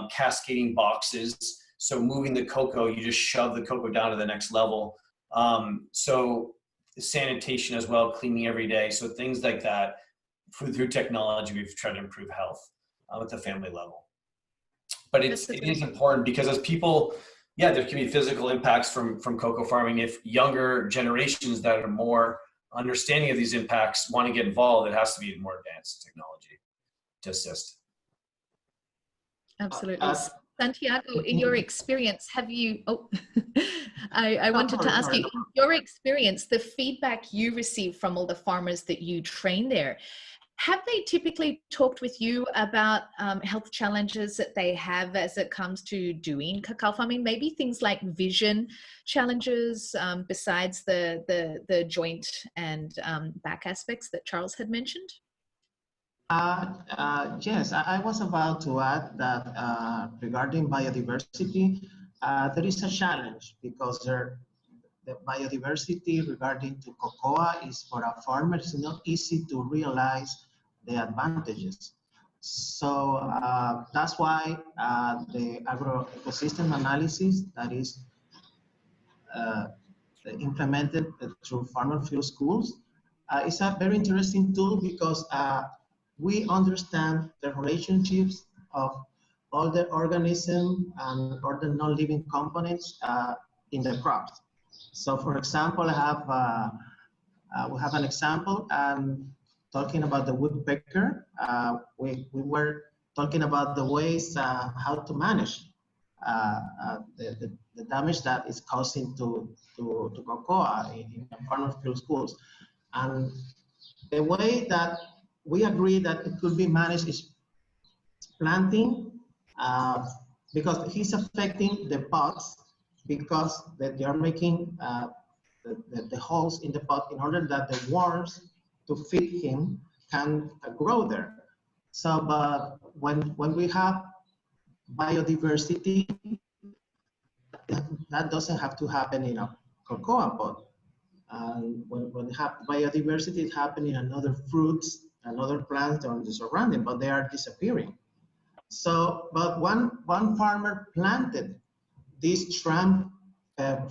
cascading boxes. So moving the cocoa, you just shove the cocoa down to the next level. So sanitation as well, cleaning every day. So things like that, through technology, we've tried to improve health at the family level. But it is important because as people, there can be physical impacts from cocoa farming. If younger generations that are more understanding of these impacts want to get involved, it has to be more advanced technology to assist. Absolutely. Santiago, in your experience, have you, I wanted to ask you, in your experience, the feedback you receive from all the farmers that you train there, have they typically talked with you about health challenges that they have as it comes to doing cacao farming? Maybe things like vision challenges besides the joint and back aspects that Charles had mentioned? Yes, I was about to add that regarding biodiversity, there is a challenge because the biodiversity regarding to cocoa is for a farmer, it's not easy to realize the advantages. So that's why the agroecosystem analysis that is implemented through farmer field schools is a very interesting tool because we understand the relationships of all the organisms and all the non-living components in the crops. So, for example, we have an example talking about the woodpecker. We were talking about the ways how to manage the damage that is causing to cocoa in farmer field schools, and the way that we agree that it could be managed is planting, because he's affecting the pods because they are making the holes in the pot in order that the worms to feed him can grow there. So, but when we have biodiversity, that doesn't have to happen in a cocoa pod. When we have biodiversity, it happens in another fruits and other plants on the surrounding, but they are disappearing. So, but one farmer planted these shrimp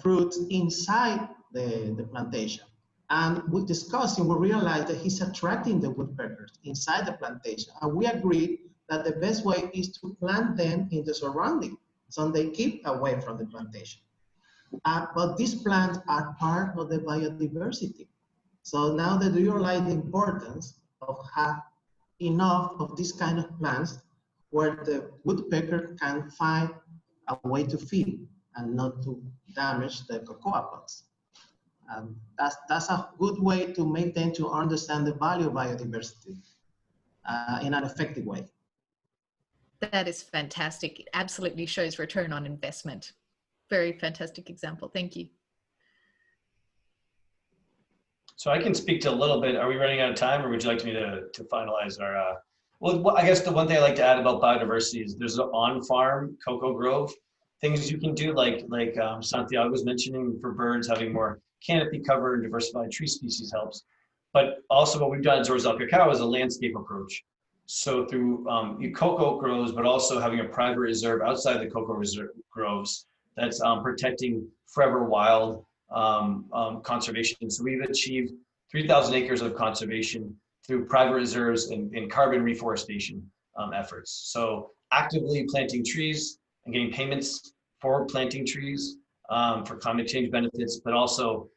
fruits inside the plantation. And we discussed and we realized that he's attracting the woodpeckers inside the plantation. And we agreed that the best way is to plant them in the surrounding so they keep away from the plantation. But these plants are part of the biodiversity. So now that you realize the importance of having enough of this kind of plants where the woodpecker can find a way to feed and not to damage the cocoa pods. That's a good way to make them to understand the value of biodiversity in an effective way. That is fantastic. It absolutely shows return on investment. very fantastic example. Thank you. So I can speak to a little bit. Are we running out of time, or would you like me to finalize our, well, I guess the one thing I like to add about biodiversity is there's an on-farm cocoa grove. Things you can do like Santiago was mentioning for birds, having more canopy cover and diversified tree species helps. But also what we've done at Zorzal Cacao is a landscape approach. So through cocoa groves, but also having a private reserve outside the cocoa reserve groves that's protecting forever wild conservation. So we've achieved 3,000 acres of conservation through private reserves and carbon reforestation efforts. So actively planting trees and getting payments for planting trees for climate change benefits, but also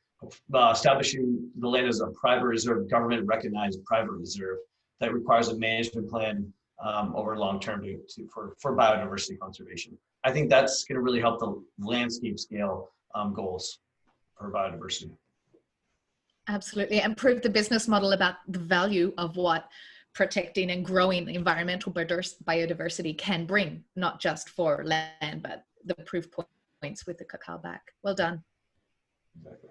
establishing the land as a private reserve, government recognized private reserve that requires a management plan over long term for biodiversity conservation. I think that's going to really help the landscape scale goals for biodiversity. Absolutely, and prove the business model about the value of what protecting and growing environmental biodiversity can bring, not just for land, but the proof points with the cacao back. Well done. Exactly.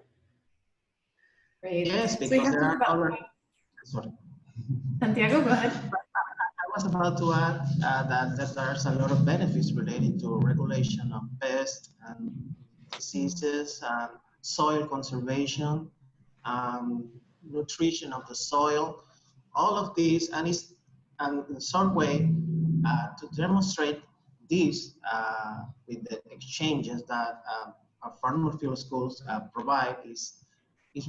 Great. Yes, So we because have there to are about, already, sorry. Santiago, go ahead. I was about to add that there's a lot of benefits related to regulation of pests and diseases and soil conservation, nutrition of the soil, all of these, and in some way to demonstrate this with the exchanges that our farmer field schools provide is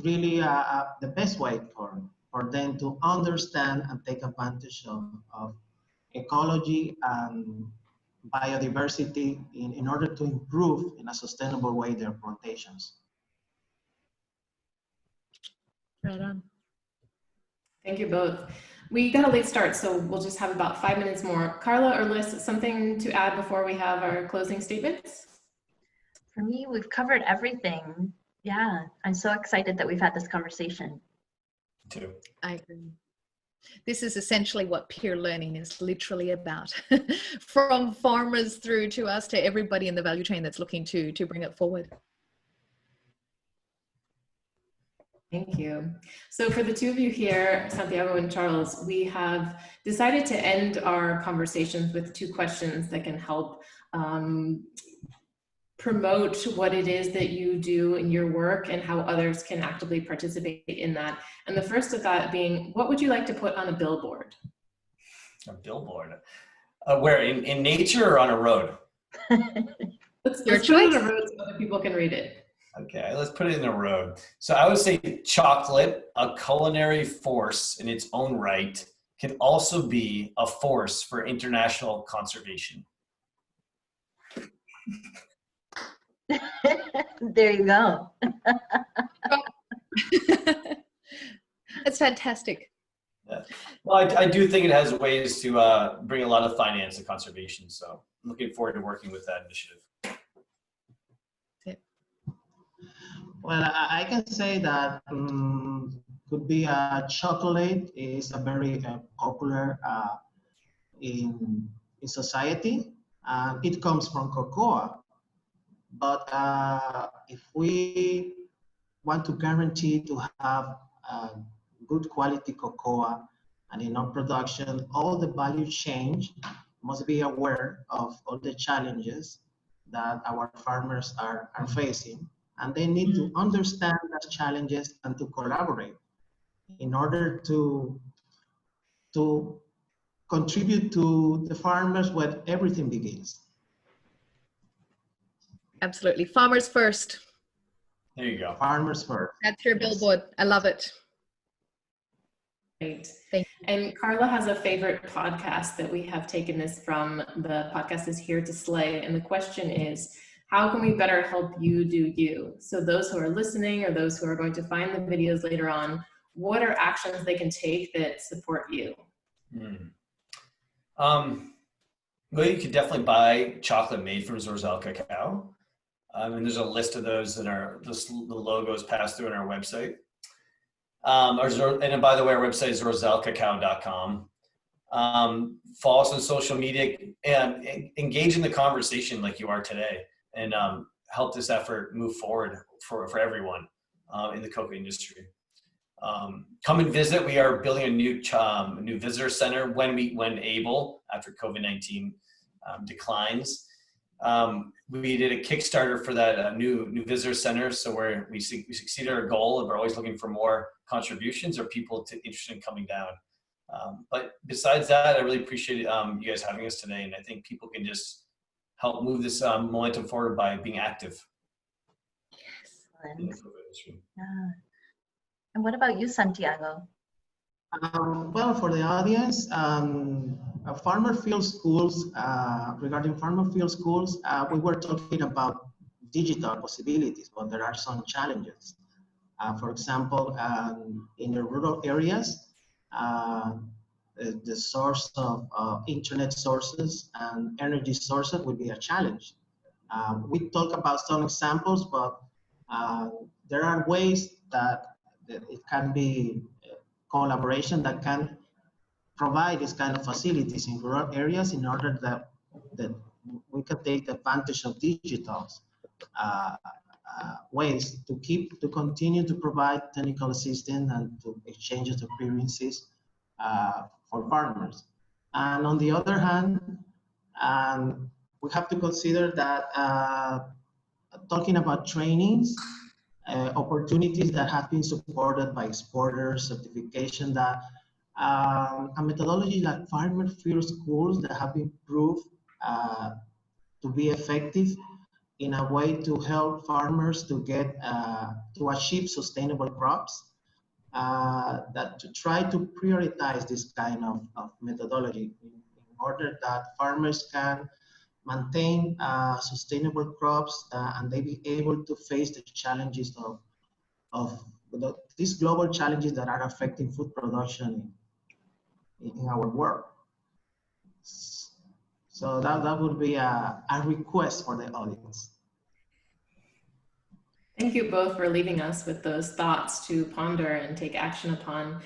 really the best way for them to understand and take advantage of ecology and biodiversity in order to improve in a sustainable way their plantations. Right on. Thank you both. We got a late start, so we'll just have about 5 minutes more. Carla or Liz, something to add before we have our closing statements? For me, we've covered everything. Yeah, I'm so excited that we've had this conversation. Too. I agree. This is essentially what peer learning is literally about. From farmers through to us, to everybody in the value chain that's looking to bring it forward. Thank you. So for the two of you here, Santiago and Charles, we have decided to end our conversations with 2 questions that can help promote what it is that you do in your work and how others can actively participate in that. And the first of that being, what would you like to put on a billboard? A billboard? Where, in nature or on a road? Let's Your put it on choice. a road so other people can read it. Okay, let's put it in the road. So I would say chocolate, a culinary force in its own right, can also be a force for international conservation. There you go. That's fantastic. Yeah. Well, I do think it has ways to bring a lot of finance to conservation. So I'm looking forward to working with that initiative. Well, I can say that could be chocolate is a very popular in society. It comes from cocoa, but if we want to guarantee to have good quality cocoa and enough production, all the value chain must be aware of all the challenges that our farmers are facing. And they need to understand those challenges and to collaborate in order to contribute to the farmers where everything begins. Absolutely. Farmers first. There you go. Farmers first. That's your billboard. I love it. Great. Thank you. And Carla has a favorite podcast that we have taken this from. The podcast is Here to Slay. And the question is, how can we better help you do you? So those who are listening or those who are going to find the videos later on, what are actions they can take that support you? Well, you could definitely buy chocolate made from Zorzal Cacao. And there's a list of those that are, the logos passed through on our website. And by the way, our website is zorzalcacao.com. Follow us on social media and engage in the conversation like you are today. And help this effort move forward for everyone in the cocoa industry. Come and visit. We are building a new visitor center when able, after COVID-19 declines. We did a Kickstarter for that new visitor center, so we succeeded our goal, and we're always looking for more contributions or people interested in coming down. But besides that, I really appreciate you guys having us today, and I think people can just help move this momentum forward by being active. Excellent. Yeah. And what about you, Santiago? Well, for the audience, farmer field schools, regarding farmer field schools, we were talking about digital possibilities, but there are some challenges. For example, in the rural areas, the source of internet sources and energy sources would be a challenge. We talk about some examples, but there are ways that it can be collaboration that can provide this kind of facilities in rural areas in order that we can take advantage of digital ways to continue to provide technical assistance and to exchanges of experiences for farmers. And on the other hand, we have to consider that talking about trainings, opportunities that have been supported by exporters, certification, that a methodology like farmer field schools that have been proved to be effective in a way to help farmers to get to achieve sustainable crops, that to try to prioritize this kind of methodology in order that farmers can maintain sustainable crops and they be able to face the challenges of these global challenges that are affecting food production in our world. So that would be a request for the audience. Thank you both for leaving us with those thoughts to ponder and take action upon.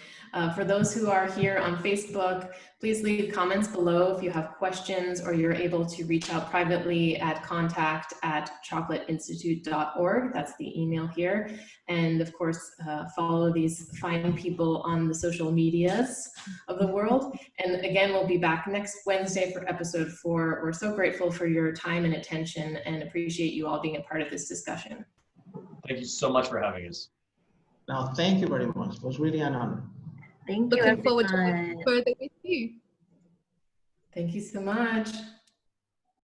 For those who are here on Facebook, please leave comments below if you have questions, or you're able to reach out privately at contact@chocolateinstitute.org. That's the email here. And of course, follow these fine people on the social medias of the world. And again, we'll be back next Wednesday for episode 4. We're so grateful for your time and attention and appreciate you all being a part of this discussion. Thank you so much for having us. No, thank you very much. It was really an honor. Thank you, Looking forward to everyone. working further with you. Thank you so much.